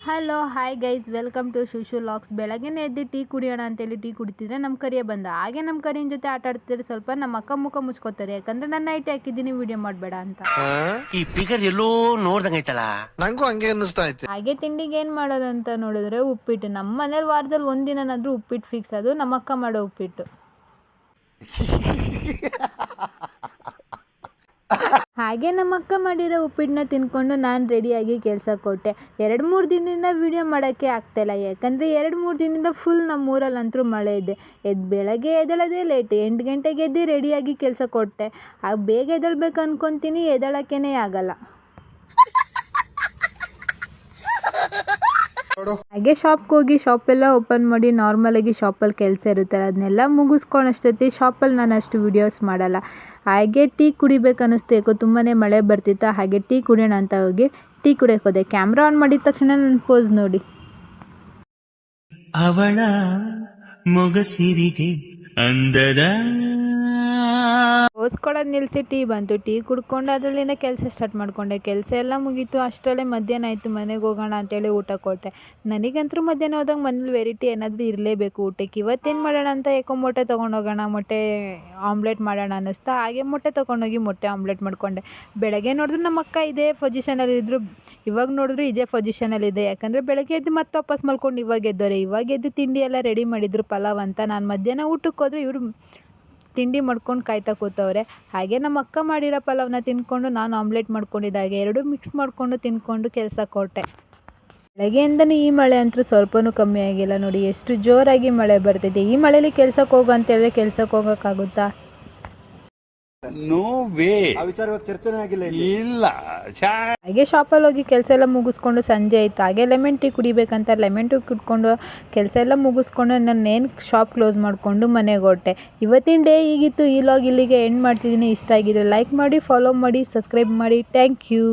Hello hi guys welcome to Shushu ಲಾಕ್ಸ್. ಬೆಳಗ್ಗೆನೇ ಎದ್ದು ಟೀ ಕುಡಿಯೋಣ ಅಂತೇಳಿ ಟೀ ಕುಡಿತಿದ್ರೆ ನಮ್ಮ ಕರಿಯ ಬಂದ. ಹಾಗೆ ನಮ್ಮ ಕರಿಯನ ಜೊತೆ ಆಟ ಆಡ್ತಿದ್ರೆ ಸ್ವಲ್ಪ ನಮ್ಮ ಅಕ್ಕ ಮುಖ ಮುಚ್ಕೋತಾರೆ, ಯಾಕಂದ್ರೆ ನನ್ನ ನೈಟ್ ಹಾಕಿದ್ದೀನಿ ವಿಡಿಯೋ ಮಾಡಬೇಡ ಅಂತ. ಈ ಫಿಗರ್ ಎಲ್ಲೋ ನೋಡ್ದಂಗೈತಲ್ಲ, ನಂಗೂ ಹಂಗೆ ಅನ್ನಿಸ್ತಾ ಐತೆ. ಹಾಗೆ ತಿಂಡಿಗೆ ಏನು ಮಾಡೋದಂತ ನೋಡಿದ್ರೆ ಉಪ್ಪಿಟ್ಟು. ನಮ್ಮ ಮನೇಲಿ ವಾರದಲ್ಲಿ ಒಂದಿನಾದ್ರೂ ಉಪ್ಪಿಟ್ಟು ಫಿಕ್ಸ್. ಅದು ನಮ್ಮ ಅಕ್ಕ ಮಾಡೋ ಉಪ್ಪಿಟ್ಟು. ಹಾಗೆ ನಮ್ಮ ಅಕ್ಕ ಮಾಡಿರೋ ಉಪ್ಪಿಟ್ಟನ್ನ ತಿನ್ಕೊಂಡು ನಾನು ರೆಡಿಯಾಗಿ ಕೆಲ್ಸಕ್ಕೆ ಕೊಟ್ಟೆ. 2-3 ದಿನದಿಂದ ವೀಡಿಯೋ ಮಾಡೋಕ್ಕೆ ಆಗ್ತಾಯಿಲ್ಲ, ಯಾಕಂದರೆ 2-3 ದಿನದಿಂದ ಫುಲ್ ನಮ್ಮ ಊರಲ್ಲಂತೂ ಮಳೆ ಇದೆ. ಬೆಳಗ್ಗೆ ಎದ್ದೇಳೋದೇ ಲೇಟ್. 8 ಗಂಟೆಗೆ ಎದ್ದು ರೆಡಿಯಾಗಿ ಕೆಲಸ ಕೊಟ್ಟೆ. ಆಗ ಬೇಗ ಎದ್ದೇಳ್ಬೇಕು ಅಂದ್ಕೊತೀನಿ, ಎದ್ದೇಳೋಕ್ಕೇ ಆಗಲ್ಲ. ಹಾಗೆ ಶಾಪ್ಗೆ ಹೋಗಿ ಶಾಪೆಲ್ಲ ಓಪನ್ ಮಾಡಿ ನಾರ್ಮಲಾಗಿ ಶಾಪಲ್ಲಿ ಕೆಲಸ ಇರುತ್ತಲ್ಲ ಅದನ್ನೆಲ್ಲ ಮುಗಿಸ್ಕೊಂಡಷ್ಟೊತ್ತಿ ಶಾಪಲ್ಲಿ ನಾನು ಅಷ್ಟು ವೀಡಿಯೋಸ್ ಮಾಡಲ್ಲ. ಹಾಗೆ ಟೀ ಕುಡಿಬೇಕು ಅನ್ನಿಸ್ತು, ಯಾಕೋ ತುಂಬಾ ಮಳೆ ಬರ್ತಿತ್ತು. ಹಾಗೆ ಟೀ ಕುಡಿಯೋಣ ಅಂತ ಹೋಗಿ ಟೀ ಕುಡಿಯೋಕೆ ಹೋದೆ. ಕ್ಯಾಮ್ರಾ ಆನ್ ಮಾಡಿದ ತಕ್ಷಣ ನನ್ನ ಪೋಸ್ ನೋಡಿ. ಅವಳ ಮೊಗಸಿರಿಗೆ ಅಂದದ ಪೋಸ್ ಕೊಡೋದು ನಿಲ್ಲಿಸಿ ಟೀ ಬಂತು. ಟೀ ಕುಡ್ಕೊಂಡು ಅದರಲ್ಲಿಂದ ಕೆಲಸ ಸ್ಟಾರ್ಟ್ ಮಾಡಿಕೊಂಡೆ. ಕೆಲಸ ಎಲ್ಲ ಮುಗೀತು. ಅಷ್ಟರಲ್ಲೇ ಮಧ್ಯಾಹ್ನ ಆಯಿತು. ಮನೆಗೆ ಹೋಗೋಣ ಅಂತೇಳಿ ಊಟ ಕೊಟ್ಟೆ. ನನಗಂತೂ ಮಧ್ಯಾಹ್ನ ಹೋದಾಗ ಮನೇಲಿ ವೆರೈಟಿ ಏನಾದರೂ ಇರಲೇಬೇಕು ಊಟಕ್ಕೆ. ಇವತ್ತೇನು ಮಾಡೋಣ ಅಂತ ಯಾಕೋ ಮೊಟ್ಟೆ ತೊಗೊಂಡೋಗೋಣ, ಮೊಟ್ಟೆ ಆಮ್ಲೆಟ್ ಮಾಡೋಣ ಅನ್ನಿಸ್ತಾ. ಹಾಗೆ ಮೊಟ್ಟೆ ತೊಗೊಂಡೋಗಿ ಮೊಟ್ಟೆ ಆಮ್ಲೆಟ್ ಮಾಡಿಕೊಂಡೆ. ಬೆಳಗ್ಗೆ ನೋಡಿದ್ರು ನಮ್ಮ ಅಕ್ಕ ಇದೇ ಪೊಸಿಷನಲ್ಲಿದ್ದರು, ಇವಾಗ ನೋಡಿದ್ರು ಇದೇ ಪೊಸಿಷನಲ್ಲಿದೆ. ಯಾಕಂದರೆ ಬೆಳಗ್ಗೆ ಎದ್ದು ಮತ್ತೆ ವಾಪಸ್ ಮಲ್ಕೊಂಡು ಇವಾಗ ಎದ್ದೋರೆ. ಇವಾಗ ಎದ್ದು ತಿಂಡಿ ಎಲ್ಲ ರೆಡಿ ಮಾಡಿದ್ರು, ಪಲಾವ್ ಅಂತ. ನಾನು ಮಧ್ಯಾಹ್ನ ಊಟಕ್ಕೆ ಹೋದರೆ ಇವರು ತಿಂಡಿ ಮಾಡ್ಕೊಂಡು ಕಾಯ್ತಾ ಕೂತವ್ರೆ. ಹಾಗೆ ನಮ್ಮ ಅಕ್ಕ ಮಾಡಿರೋ ಪಲಾವ್ನ ತಿಂದ್ಕೊಂಡು ನಾನು ಆಮ್ಲೆಟ್ ಮಾಡ್ಕೊಂಡಿದ್ದಾಗೆ ಎರಡೂ ಮಿಕ್ಸ್ ಮಾಡಿಕೊಂಡು ತಿಂದ್ಕೊಂಡು ಕೆಲಸಕ್ಕೆ ಹೊರಟೆ. ಬೆಳಗ್ಗೆಯಿಂದನೂ ಈ ಮಳೆ ಅಂತೂ ಸ್ವಲ್ಪನೂ ಕಮ್ಮಿ ಆಗಿಲ್ಲ. ನೋಡಿ ಎಷ್ಟು ಜೋರಾಗಿ ಮಳೆ ಬರ್ತಿದೆ. ಈ ಮಳೆಯಲ್ಲಿ ಕೆಲಸಕ್ಕೆ ಹೋಗು ಅಂತ ಹೇಳಿದ್ರೆ ಕೆಲಸಕ್ಕೆ ಹೋಗೋಕ್ಕಾಗುತ್ತಾ? No way. ಆ ವಿಚಾರ ಚರ್ಚೆನೇ ಆಗಿಲ್ಲ ಇಲ್ಲ. ಹಾಗೆ ಶಾಪಲ್ಲಿ ಹೋಗಿ ಕೆಲಸ ಎಲ್ಲ ಮುಗಿಸ್ಕೊಂಡು ಸಂಜೆ ಆಯಿತು. ಹಾಗೆ ಲೆಮನ್ ಟೀ ಕುಡಿಬೇಕಂತ ಲೆಮನ್ ಟೀ ಕುಡ್ಕೊಂಡು ಕೆಲಸ ಎಲ್ಲ ಮುಗಿಸ್ಕೊಂಡು ನಾನೇನು ಶಾಪ್ ಕ್ಲೋಸ್ ಮಾಡಿಕೊಂಡು ಮನೆಗೆ ಹೊರಟೆ. ಇವತ್ತಿನ ಡೇ ಹೀಗಿತ್ತು. ಈ ಲಾಗ್ ಇಲ್ಲಿಗೆ ಎಂಡ್ ಮಾಡ್ತಿದ್ದೀನಿ. ಇಷ್ಟ ಆಗಿದೆ ಲೈಕ್ ಮಾಡಿ, ಫಾಲೋ ಮಾಡಿ, ಸಬ್ಸ್ಕ್ರೈಬ್ ಮಾಡಿ. Thank you.